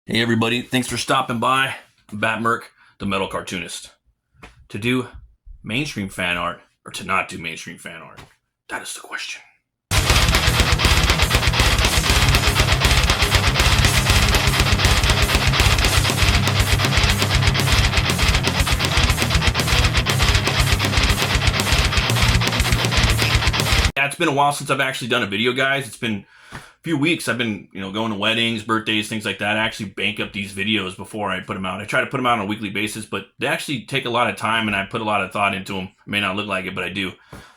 Hey everybody, thanks for stopping by. I'm BATT MURK, the metal cartoonist. To do mainstream fan art or to not do mainstream fan art? That is the question. Yeah, it's been a while since I've actually done a video, guys. It's been a few weeks. I've been, going to weddings, birthdays, things like that. I actually bank up these videos before I put them out. I try to put them out on a weekly basis, but they actually take a lot of time and I put a lot of thought into them. It may not look like it, but I do.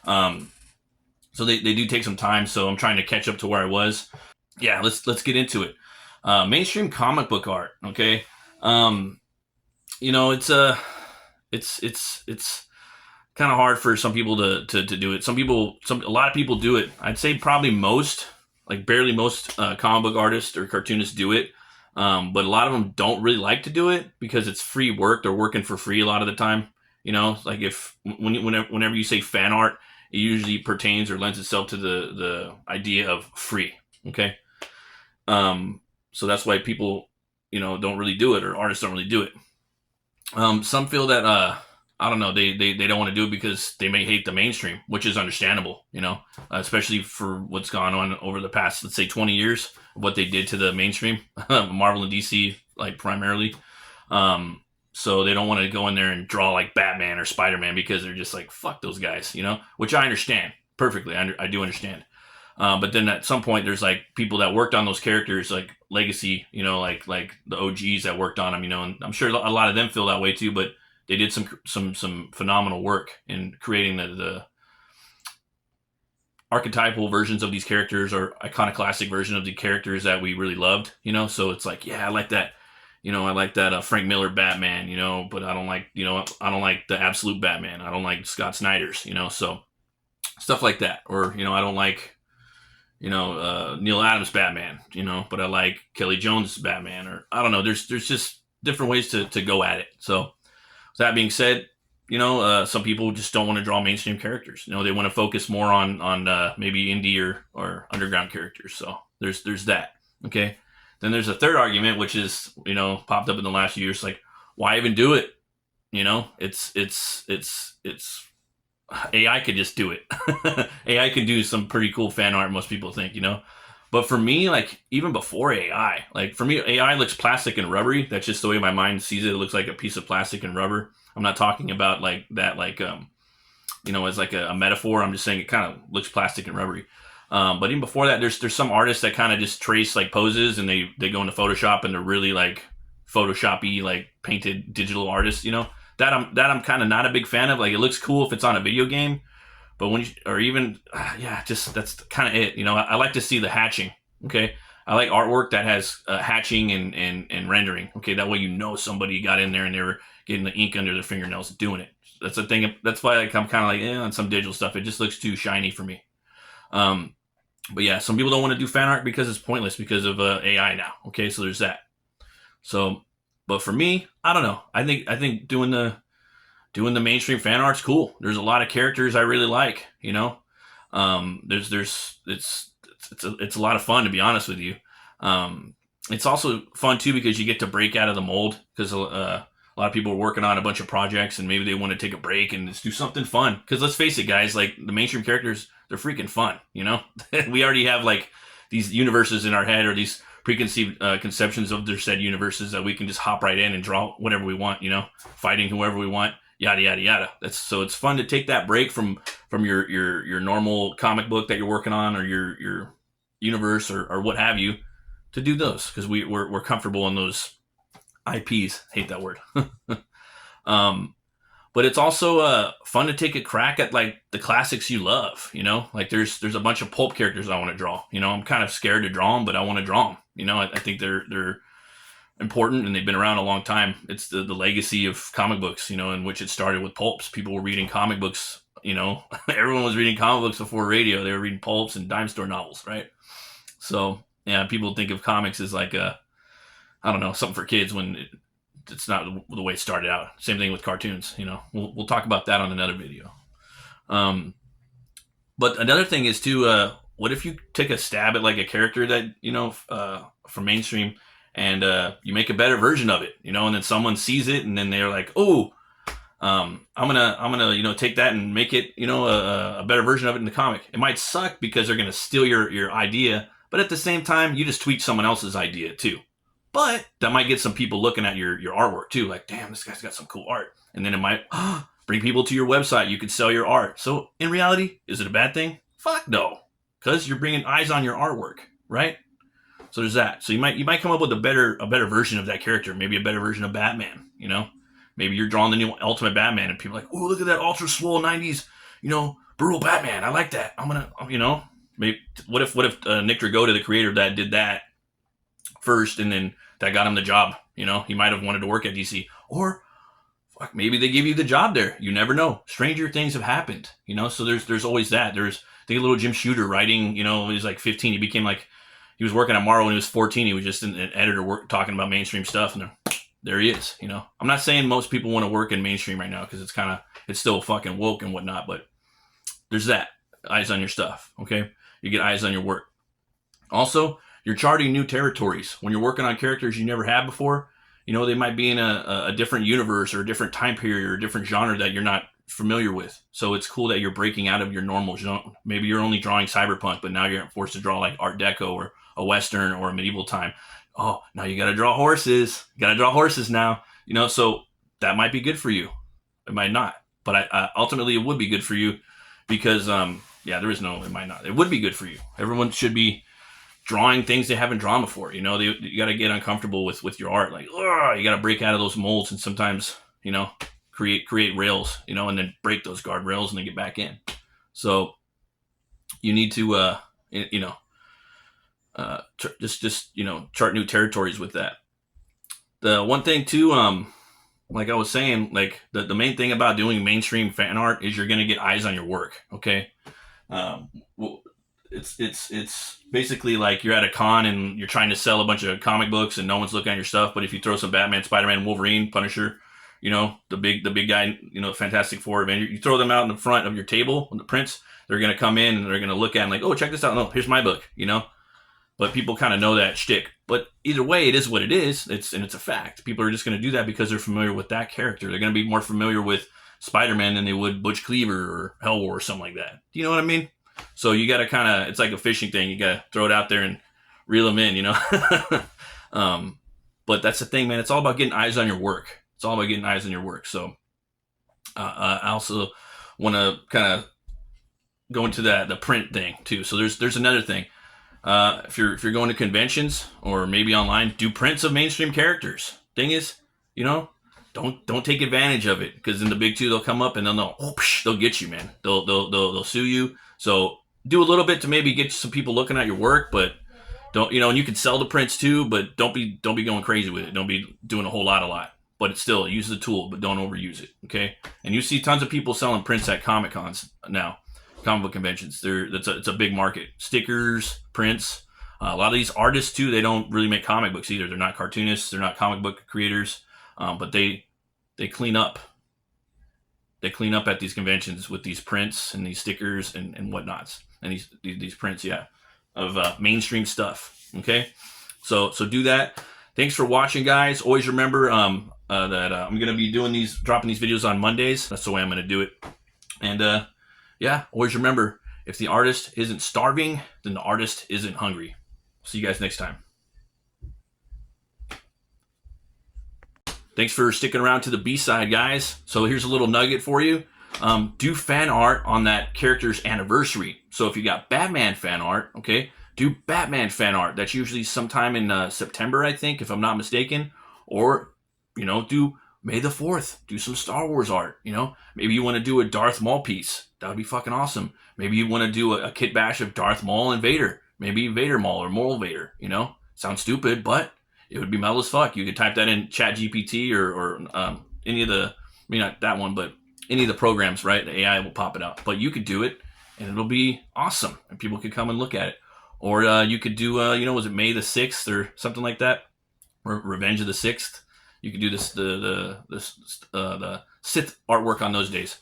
So they do take some time. So I'm trying to catch up to where I was. Yeah, let's get into it. Mainstream comic book art. Okay. It's kind of hard for some people to do it. A lot of people do it. I'd say probably most, like barely most comic book artists or cartoonists do it. But a lot of them don't really like to do it because it's free work. They're working for free a lot of the time. Like whenever you say fan art, it usually pertains or lends itself to the idea of free. Okay. So that's why people, don't really do it, or artists don't really do it. Some feel that, I don't know, they don't want to do it because they may hate the mainstream, which is understandable, especially for what's gone on over the past, let's say 20 years, what they did to the mainstream, Marvel and DC, like primarily. So they don't want to go in there and draw like Batman or Spider-Man because they're just like, fuck those guys, which I understand perfectly. I do understand. But then at some point, there's like people that worked on those characters, like legacy, like the OGs that worked on them, and I'm sure a lot of them feel that way too. But they did some phenomenal work in creating the archetypal versions of these characters or iconoclastic version of the characters that we really loved. So it's like, yeah, I like that. I like that Frank Miller Batman. But I don't like, I don't like the absolute Batman. I don't like Scott Snyder's. So stuff like that, or I don't like Neil Adams Batman, but I like Kelly Jones Batman, or I don't know. There's just different ways to go at it. So that being said, some people just don't want to draw mainstream characters. They want to focus more on maybe indie or underground characters. So there's that. Okay. Then there's a third argument, which is, popped up in the last few years, like, why even do it? It's AI could just do it. AI can do some pretty cool fan art, most people think, But for me, like, even before AI, like, for me, AI looks plastic and rubbery. That's just the way my mind sees it. It looks like a piece of plastic and rubber. I'm not talking about, like, that, like, as like a metaphor. I'm just saying it kind of looks plastic and rubbery. But even before that, there's some artists that kind of just trace, like, poses, and they go into Photoshop, and they're really, like, Photoshop-y, like, painted digital artists, that I'm kind of not a big fan of. Like, it looks cool if it's on a video game, but just that's kind of it. I like to see the hatching. Okay, I like artwork that has hatching and rendering. Okay, that way somebody got in there and they were getting the ink under their fingernails doing it. That's the thing. That's why I'm kind of like, on some digital stuff, it just looks too shiny for me. But yeah, some people don't want to do fan art because it's pointless because of AI now. Okay, so there's that. So. But for me, I don't know. I think doing the mainstream fan art's cool. There's a lot of characters I really like. It's a lot of fun, to be honest with you. It's also fun too because you get to break out of the mold, because a lot of people are working on a bunch of projects and maybe they want to take a break and just do something fun. Because let's face it, guys, like, the mainstream characters, they're freaking fun. We already have, like, these universes in our head, or these preconceived conceptions of their said universes, that we can just hop right in and draw whatever we want, fighting whoever we want, yada yada yada. So it's fun to take that break from your normal comic book that you're working on, or your universe, or what have you, to do those, because we're comfortable in those IPs. Hate that word. But it's also fun to take a crack at, like, the classics you love. Like, there's a bunch of pulp characters I want to draw. I'm kind of scared to draw them, but I want to draw them. I think they're important, and they've been around a long time. It's the legacy of comic books, in which it started with pulps. People were reading comic books. Everyone was reading comic books before radio. They were reading pulps and dime store novels, right? So yeah, people think of comics as like I don't know, something for kids, when it's not the way it started out. Same thing with cartoons. We'll talk about that on another video. But another thing is too, what if you take a stab at, like, a character that from mainstream, and you make a better version of it, you know, and then someone sees it and then they're like, oh, I'm gonna, you know, take that and make it, you know, a better version of it in the comic. It might suck because they're gonna steal your idea, but at the same time, you just tweak someone else's idea too. But that might get some people looking at your artwork too, like, damn, this guy's got some cool art, and then it might bring people to your website. You could sell your art. So in reality, is it a bad thing? Fuck no, because you're bringing eyes on your artwork, right? So there's that. So you might come up with a better version of that character, maybe a better version of Batman, you know. Maybe you're drawing the new Ultimate Batman, and people are like, oh, look at that ultra swole '90s, you know, brutal Batman. I like that. I'm gonna, you know, maybe what if Nick Dragotta, the creator of that, did that first, and then that got him the job. You know, he might have wanted to work at DC, or fuck, maybe they give you the job there. You never know. Stranger things have happened, you know. So there's always that. There's, I think, a little Jim Shooter writing. You know, when he was like 15, he became like, he was working at Marvel when he was 14. He was just an editor talking about mainstream stuff, and then there he is, you know. I'm not saying most people want to work in mainstream right now because it's still fucking woke and whatnot, but there's that. Eyes on your stuff, okay? You get eyes on your work. Also, you're charting new territories. When you're working on characters you never had before, you know, they might be in a different universe or a different time period or a different genre that you're not familiar with. So it's cool that you're breaking out of your normal genre. Maybe you're only drawing cyberpunk, but now you're forced to draw like Art Deco or a Western or a medieval time. Oh, now you got to draw horses. You got to draw horses now, you know, so that might be good for you. It might not, but I ultimately it would be good for you because, yeah, there is no, it might not. It would be good for you. Everyone should be drawing things they haven't drawn before. You know, you got to get uncomfortable with your art. Like, you got to break out of those molds and sometimes, you know, create rails, you know, and then break those guardrails and then get back in. So you need to, you know, just you know, chart new territories with that. The one thing too, like I was saying, like the main thing about doing mainstream fan art is you're gonna get eyes on your work. Okay, well, it's basically like you're at a con and you're trying to sell a bunch of comic books and no one's looking at your stuff. But if you throw some Batman, Spider-Man, Wolverine, Punisher, you know, the big guy, you know, Fantastic Four, Avenger, you throw them out in the front of your table on the prints, they're gonna come in and they're gonna look at them like, oh, check this out. No, here's my book, you know. But people kind of know that shtick. But either way, it is what it is. It's a fact. People are just going to do that because they're familiar with that character. They're going to be more familiar with Spider-Man than they would Butch Cleaver or Hellwar or something like that. Do you know what I mean? So you got to kind of, it's like a fishing thing. You got to throw it out there and reel them in, you know? But that's the thing, man. It's all about getting eyes on your work. It's all about getting eyes on your work. So I also want to kind of go into the print thing too. So there's another thing. If you're going to conventions or maybe online, do prints of mainstream characters. Thing is, you know, don't take advantage of it because in the big two they'll come up and they'll get you, man. They'll sue you. So do a little bit to maybe get some people looking at your work, but don't, you know, and you can sell the prints too, but don't be going crazy with it. Don't be doing a whole lot. But it's still, use the tool, but don't overuse it. Okay. And you see tons of people selling prints at Comic Cons now. Comic book conventions. It's a big market. Stickers, prints. A lot of these artists too, they don't really make comic books either. They're not cartoonists. They're not comic book creators. But they clean up. They clean up at these conventions with these prints and these stickers and whatnots and these prints, yeah, of mainstream stuff. Okay, so do that. Thanks for watching, guys. Always remember that I'm gonna be dropping these videos on Mondays. That's the way I'm gonna do it. And yeah, always remember, if the artist isn't starving, then the artist isn't hungry. See you guys next time. Thanks for sticking around to the B-side, guys. So here's a little nugget for you. Do fan art on that character's anniversary. So if you got Batman fan art, okay, do Batman fan art. That's usually sometime in September, I think, if I'm not mistaken. Or, you know, do May the 4th. Do some Star Wars art, you know. Maybe you want to do a Darth Maul piece. That would be fucking awesome. Maybe you want to do a kit bash of Darth Maul and Vader. Maybe Vader Maul or Maul Vader, you know. Sounds stupid, but it would be metal as fuck. You could type that in ChatGPT or any of the, I mean, not that one, but any of the programs, right? The AI will pop it out. But you could do it, and it'll be awesome. And people could come and look at it. Or you could do, you know, was it May the 6th or something like that? Revenge of the 6th. You could do this the Sith artwork on those days.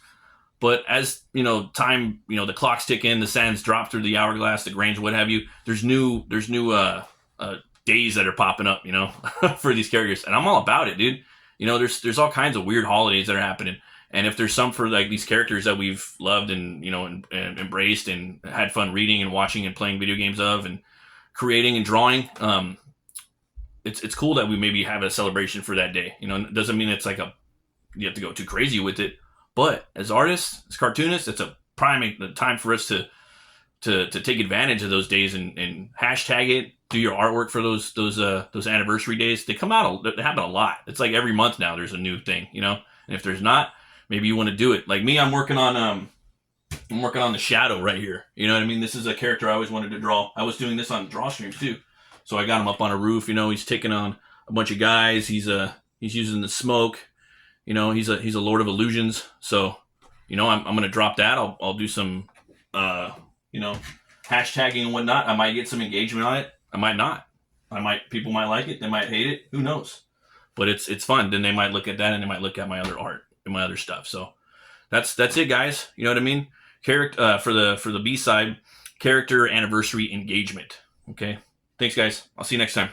But as, you know, time, you know, the clocks tick in, the sands drop through the hourglass, the grains, what have you. There's new days that are popping up, you know, for these characters, and I'm all about it, dude. You know, there's all kinds of weird holidays that are happening, and if there's some for like these characters that we've loved and, you know, and embraced and had fun reading and watching and playing video games of and creating and drawing, it's cool that we maybe have a celebration for that day. You know, it doesn't mean it's like you have to go too crazy with it, but as artists, as cartoonists, it's a prime time for us to take advantage of those days and hashtag it, do your artwork for those anniversary days. They happen a lot. It's like every month now there's a new thing, you know. And if there's not, maybe you want to do it. Like me, I'm working on the Shadow right here. You know what I mean? This is a character I always wanted to draw. I was doing this on draw streams too. So I got him up on a roof, you know, he's taking on a bunch of guys. He's using the smoke, you know, he's a Lord of Illusions. So, you know, I'm going to drop that. I'll do some, you know, hashtagging and whatnot. I might get some engagement on it. I might not. People might like it. They might hate it. Who knows? But it's fun. Then they might look at that and they might look at my other art and my other stuff. So that's it, guys. You know what I mean? For the B side, character anniversary engagement. Okay. Thanks, guys. I'll see you next time.